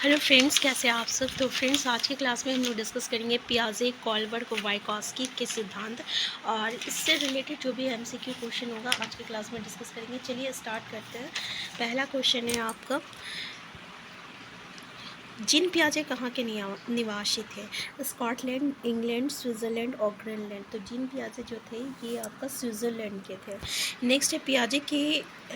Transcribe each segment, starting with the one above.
Hello friends, कैसे हैं आप सब। तो फ्रेंड्स, आज की क्लास में हम लोग डिस्कस करेंगे पियाजे, कोलबर्ग और वाइकॉस्की के सिद्धांत और इससे रिलेटेड जो भी एमसीक्यू क्वेश्चन होगा आज की क्लास में डिस्कस करेंगे। चलिए स्टार्ट करते हैं। पहला क्वेश्चन है आपका, जीन पियाजे कहाँ के निवासी थे? स्कॉटलैंड, इंग्लैंड, स्विट्ज़रलैंड और ग्रीनलैंड। तो जीन पियाजे जो थे ये आपका स्विट्ज़रलैंड के थे। नेक्स्ट है,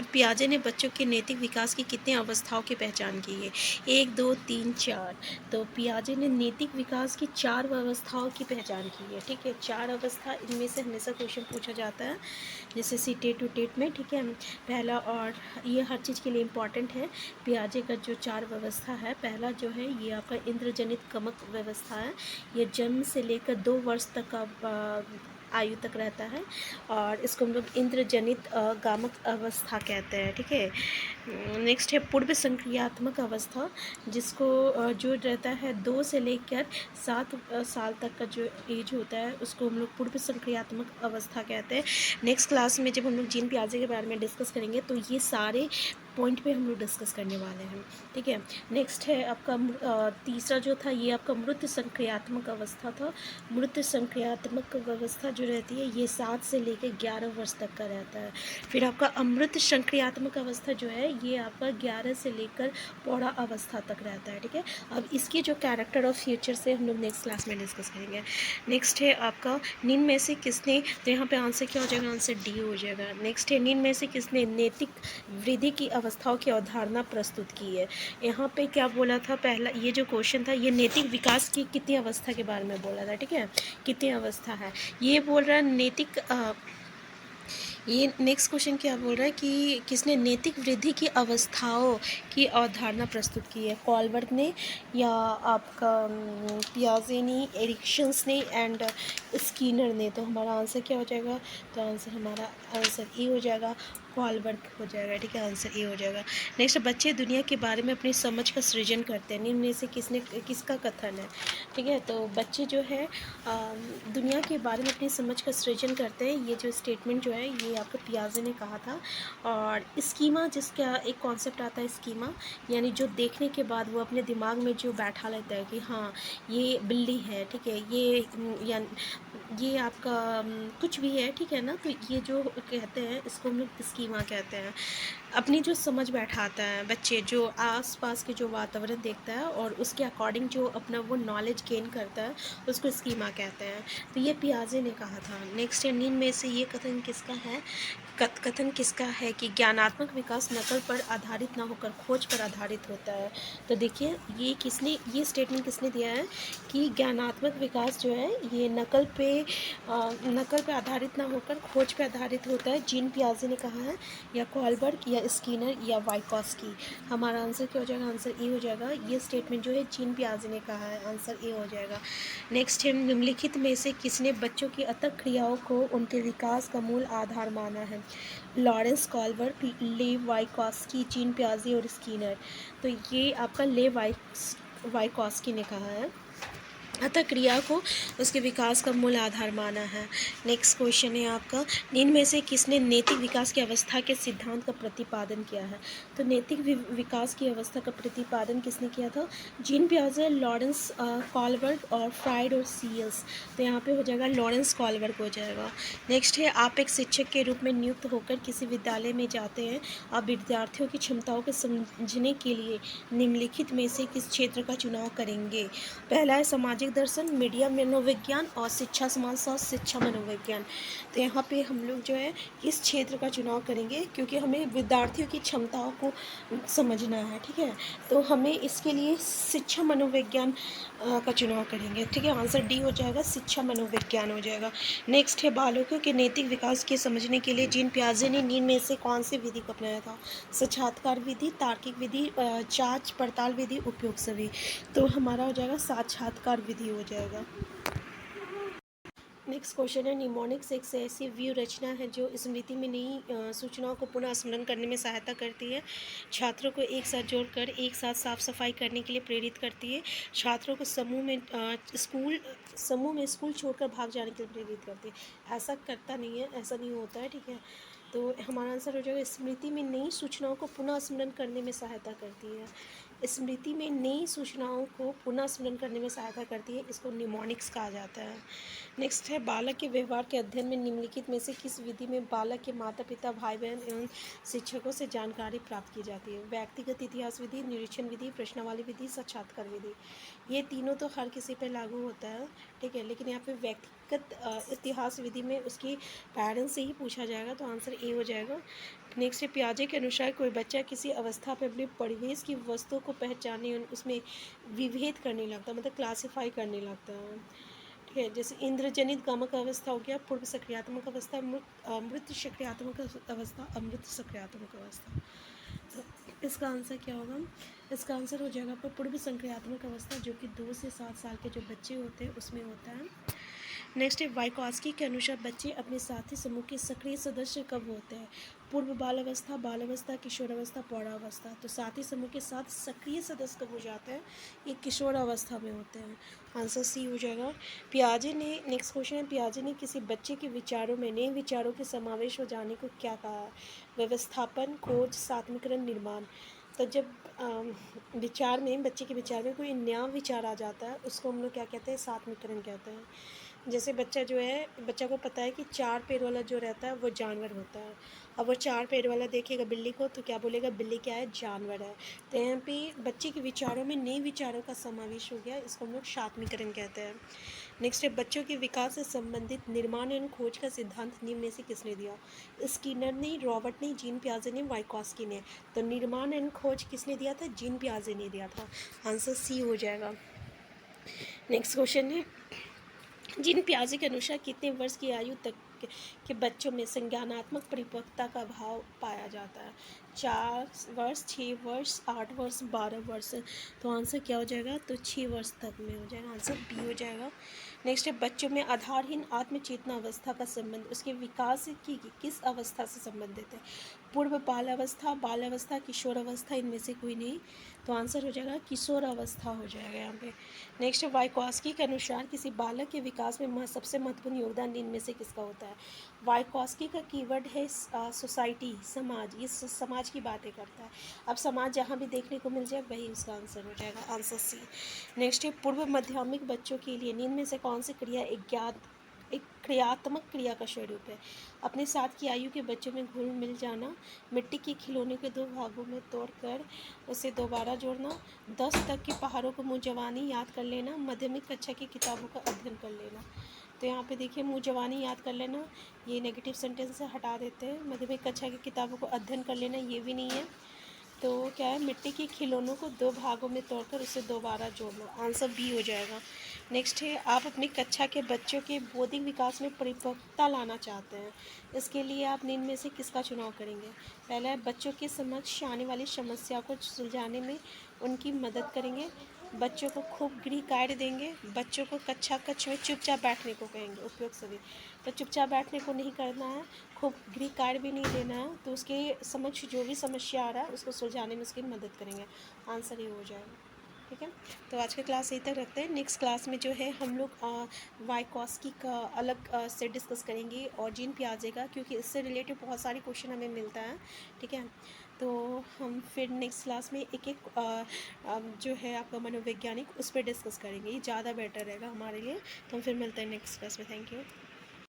पियाजे ने बच्चों के नैतिक विकास की कितनी अवस्थाओं की पहचान की है? 1, 2, 3, 4। तो पियाजे ने नैतिक विकास की 4 अवस्थाओं की पहचान की है। ठीक है, 4 अवस्था, इनमें से हमेशा क्वेश्चन पूछा जाता है जैसे सी टेट टू टेट में। ठीक है, पहला, और ये हर चीज़ के लिए इम्पॉर्टेंट है। पियाजे का जो 4 व्यवस्था है, पहला जो है ये आपका इंद्रजनित कमक व्यवस्था है। ये जन्म से लेकर 2 वर्ष तक का आयु तक रहता है और इसको हम लोग इंद्रजनित गामक अवस्था कहते हैं। ठीक है, नेक्स्ट है पूर्व संक्रियात्मक अवस्था, जिसको जो रहता है 2 से लेकर 7 साल तक का जो एज होता है उसको हम लोग पूर्व संक्रियात्मक अवस्था कहते हैं। नेक्स्ट क्लास में जब हम लोग जीन पियाजे के बारे में डिस्कस करेंगे तो ये सारे पॉइंट पे हम लोग डिस्कस करने वाले हैं। ठीक है, नेक्स्ट है आपका तीसरा जो था ये आपका मृत संक्रियात्मक अवस्था था। मृत संक्रियात्मक व्यवस्था जो रहती है ये 7 से लेकर 11 वर्ष तक का रहता है। फिर आपका अमृत संक्रियात्मक अवस्था जो है ये आपका 11 से लेकर पौड़ा अवस्था तक रहता है। ठीक है, अब इसकी जो कैरेक्टर ऑफ फ्यूचर से हम लोग नेक्स्ट क्लास में डिस्कस करेंगे। नेक्स्ट है आपका, निम्न में से किसने, तो यहाँ पे आंसर क्या हो जाएगा? आंसर डी हो जाएगा। नेक्स्ट है, निम्न में से किसने नैतिक वृद्धि की अवस्थाओं की अवधारणा प्रस्तुत की है? यहाँ पे क्या बोला था? पहला ये जो क्वेश्चन था ये नैतिक विकास की कितनी अवस्था के बारे में बोला था। ठीक है, कितनी अवस्था है ये बोल रहा है नैतिक ये नेक्स्ट क्वेश्चन क्या बोल रहा है कि किसने नैतिक वृद्धि की अवस्थाओं की अवधारणा प्रस्तुत की है? कॉलबर्ग ने या आपका पियाजे ने, एरिक्सन्स ने एंड स्कीनर ने। तो हमारा आंसर क्या हो जाएगा? तो हमारा आंसर ई हो जाएगा, कॉलबर्ग हो जाएगा। ठीक है, आंसर ए हो जाएगा। नेक्स्ट, बच्चे दुनिया के बारे में अपनी समझ का सृजन करते हैं, निम्न में से किसका कथन है? ठीक है, तो बच्चे जो है दुनिया के बारे में अपनी समझ का सृजन करते हैं, ये जो स्टेटमेंट जो है ये आपको पियाजे ने कहा था। और स्कीमा, जिसका एक कॉन्सेप्ट आता है स्कीमा, यानी जो देखने के बाद वो अपने दिमाग में जो बैठा लेता है कि हाँ ये बिल्ली है। ठीक है, या ये आपका कुछ भी है। ठीक है ना, तो ये जो कहते हैं इसको हम लोग स्कीमा कहते हैं। अपनी जो समझ बैठाता है बच्चे, जो आसपास के जो वातावरण देखता है और उसके अकॉर्डिंग जो अपना वो नॉलेज गेन करता है उसको स्कीमा कहते हैं। तो ये पियाजे ने कहा था। नेक्स्ट है, निम्न में से ये कथन किसका है? कथन किसका है कि ज्ञानात्मक विकास नकल पर आधारित ना होकर खोज पर आधारित होता है? तो देखिए ये स्टेटमेंट किसने दिया है कि ज्ञानात्मक विकास जो है ये नकल पे आधारित ना होकर खोज पे आधारित होता है। जीन पियाजे ने कहा है, या कॉलबर्ग या स्कीनर या वाइकॉस्की। हमारा आंसर क्या हो जाएगा? आंसर ए हो जाएगा। ये स्टेटमेंट जो है जीन पियाजे ने कहा है, आंसर ए हो जाएगा। नेक्स्ट है, निम्नलिखित में से किसने बच्चों की अतक क्रियाओं को उनके विकास का मूल आधार माना है? लॉरेंस कॉलबर्ग, लेव वाइकॉस्की, जीन पियाजे और स्कीनर। तो ये आपका वाइकॉस्की ने कहा है, अतः क्रिया को उसके विकास का मूल आधार माना है। नेक्स्ट क्वेश्चन है आपका, निम्न में से किसने नैतिक विकास की अवस्था के सिद्धांत का प्रतिपादन किया है? तो नैतिक विकास की अवस्था का प्रतिपादन किसने किया था? जीन पियाजे, लॉरेंस कॉलबर्ग और फ्राइड और सीएस। तो यहाँ पे हो जाएगा लॉरेंस कॉलबर्ग हो जाएगा। नेक्स्ट है, आप एक शिक्षक के रूप में नियुक्त होकर किसी विद्यालय में जाते हैं। आप विद्यार्थियों की क्षमताओं को समझने के लिए निम्नलिखित में से किस क्षेत्र का चुनाव करेंगे? पहला है सामाजिक दर्शन, मीडिया मनोविज्ञान और शिक्षा समाजशास्त्र, शिक्षा मनोविज्ञान। तो यहाँ पे हम लोग जो है इस क्षेत्र का चुनाव करेंगे क्योंकि हमें विद्यार्थियों की क्षमताओं को समझना है। ठीक है, तो हमें इसके लिए शिक्षा मनोविज्ञान का चुनाव करेंगे। ठीक है, आंसर डी हो जाएगा, शिक्षा मनोविज्ञान हो जाएगा। नेक्स्ट है, बालकों के नैतिक विकास के समझने के लिए जीन पियाजे ने निम्न में से कौन सी विधि को अपनाया था? साक्षात्कार विधि, तार्किक विधि, जांच पड़ताल विधि, उपयोग सभी। तो हमारा हो जाएगा साक्षात्कार विधि हो जाएगा। नेक्स्ट क्वेश्चन है, निमोनिक्स एक ऐसी व्यू रचना है जो स्मृति में नई सूचनाओं को पुनः स्मरण करने में सहायता करती है, छात्रों को एक साथ जोड़कर एक साथ साफ सफाई करने के लिए प्रेरित करती है, छात्रों को समूह में स्कूल छोड़कर भाग जाने के लिए प्रेरित करती है। ऐसा करता नहीं है, ऐसा नहीं होता है। ठीक है, तो हमारा आंसर हो जाएगा स्मृति में नई सूचनाओं को पुनः स्मरण करने में सहायता करती है। स्मृति में नई सूचनाओं को पुनः स्मरण करने में सहायता करती है, इसको निमोनिक्स कहा जाता है। नेक्स्ट है बालक के व्यवहार के अध्ययन में निम्नलिखित में से किस विधि में बालक के माता पिता भाई बहन एवं शिक्षकों से जानकारी प्राप्त की जाती है? व्यक्तिगत इतिहास विधि, निरीक्षण विधि, प्रश्नावली विधि, साक्षात्कार विधि। ये तीनों तो हर किसी पे लागू होता है, ठीक है, लेकिन यहाँ पे व्यक्तिगत इतिहास विधि में उसकी पेरेंट्स से ही पूछा जाएगा, तो आंसर ए हो जाएगा। नेक्स्ट है पियाजे के अनुसार कोई बच्चा किसी अवस्था पर अपने परिवेश की वस्तुओं को पहचानने और उसमें विभेद करने लगता है, मतलब क्लासीफाई करने लगता है, ठीक है। जैसे इंद्रजनित गमक अवस्था हो गया, पूर्व सक्रियात्मक अवस्था, मृत सक्रियात्मक अवस्था, अमृत सक्रियात्मक अवस्था। तो इसका आंसर क्या होगा? इसका आंसर हो जाएगा पर पूर्व सक्रियात्मक अवस्था, जो कि 2 से 7 साल के जो बच्चे होते हैं उसमें होता है। नेक्स्ट है वाइकॉस्की के अनुसार बच्चे अपने साथी समूह के सक्रिय सदस्य कब होते हैं? पूर्व बाल अवस्था, किशोरावस्था, प्रौढ़ावस्था। तो साथी समूह के साथ सक्रिय सदस्य कब हो जाते हैं? ये किशोरावस्था में होते हैं। आंसर सी हो जाएगा। पियाजे ने नेक्स्ट क्वेश्चन है, पियाजे ने किसी बच्चे के विचारों में नए विचारों के समावेश हो जाने को क्या कहा? व्यवस्थापन, खोज, सात्मीकरण, निर्माण। तो जब विचार में बच्चे के विचार में कोई नया विचार आ जाता है उसको हम लोग क्या कहते हैं? सात्मीकरण कहते हैं। जैसे बच्चा जो है, बच्चा को पता है कि 4 पैर वाला जो रहता है वो जानवर होता है। अब वो 4 पैर वाला देखेगा बिल्ली को तो क्या बोलेगा? बिल्ली क्या है? जानवर है। तो यहाँ पे बच्चे के विचारों में नए विचारों का समावेश हो गया, इसको हम लोग सात्मीकरण कहते हैं। नेक्स्ट है बच्चों के विकास से संबंधित निर्माण एवं खोज का सिद्धांत निम्न में से किसने दिया? स्किनर ने, रॉबर्ट ने, जीन पियाजे ने, वाइकॉस्की ने। तो निर्माण एवं खोज किसने दिया था? जीन पियाजे ने दिया था। आंसर सी हो जाएगा। नेक्स्ट क्वेश्चन है, जीन पियाजे के अनुसार कितने वर्ष की आयु तक के बच्चों में संज्ञानात्मक परिपक्वता का भाव पाया जाता है? 4 वर्ष, 6 वर्ष, 8 वर्ष, 12 वर्ष। तो आंसर क्या हो जाएगा? तो 6 वर्ष तक में हो जाएगा, आंसर बी हो जाएगा। नेक्स्ट है बच्चों में आधारहीन आत्मचेतना अवस्था का संबंध उसके विकास की किस अवस्था से संबंधित है? पूर्व बाल अवस्था, किशोर अवस्था, इनमें से कोई नहीं। तो आंसर हो जाएगा किशोर अवस्था हो जाएगा यहाँ पे। नेक्स्ट है वाइकॉस्की के अनुसार किसी बालक के विकास में सबसे महत्वपूर्ण योगदान इनमें से किसका होता है? वाइकॉस्की का कीवर्ड है सोसाइटी, समाज। ये समाज की बातें करता है। अब समाज जहाँ भी देखने को मिल जाए वही उसका आंसर हो जाएगा, आंसर सी। नेक्स्ट है पूर्व माध्यमिक बच्चों के लिए निम्न में से कौन सी क्रिया एक क्रियात्मक क्रिया का स्वरूप है? अपने साथ की आयु के बच्चों में घुल मिल जाना, मिट्टी के खिलौने के 2 भागों में तोड़कर उसे दोबारा जोड़ना, 10 तक के पहाड़ों को मुँह जवानी याद कर लेना, माध्यमिक कक्षा की किताबों का अध्ययन कर लेना। तो यहाँ पे देखिए मुँह जवानी याद कर लेना, ये नेगेटिव सेंटेंस से हटा देते हैं। माध्यमिक कक्षा की किताबों को अध्ययन कर लेना, ये भी नहीं है। तो क्या है? मिट्टी के खिलौनों को 2 भागों में तोड़कर उसे दोबारा जोड़ना, आंसर बी हो जाएगा। नेक्स्ट है आप अपनी कक्षा के बच्चों के बौद्धिक विकास में परिपक्वता लाना चाहते हैं, इसके लिए आप निम्न में से किसका चुनाव करेंगे? पहला है बच्चों के समक्ष आने वाली समस्या को सुलझाने में उनकी मदद करेंगे, बच्चों को खूब गृह कार्य देंगे, बच्चों को कक्षा कक्ष में चुपचाप बैठने को कहेंगे। उपयोग सभी। तो चुपचाप बैठने को नहीं करना है, खूब गृह कार्य भी नहीं देना है, तो उसके समक्ष जो भी समस्या आ रहा है उसको सुलझाने में उसकी मदद करेंगे, आंसर ये हो जाएगा। ठीक है, तो आज का क्लास यहीं तक रखते हैं। नेक्स्ट क्लास में जो है हम लोग वाइकॉस्की का अलग से डिस्कस करेंगे और जीन पियाजे का, क्योंकि इससे रिलेटेड बहुत सारी क्वेश्चन हमें मिलता है। ठीक है, तो हम फिर नेक्स्ट क्लास में एक एक जो है आपका मनोवैज्ञानिक उस पर डिस्कस करेंगे, ये ज़्यादा बेटर रहेगा हमारे लिए। तो हम फिर मिलते हैं नेक्स्ट क्लास में। Thank you.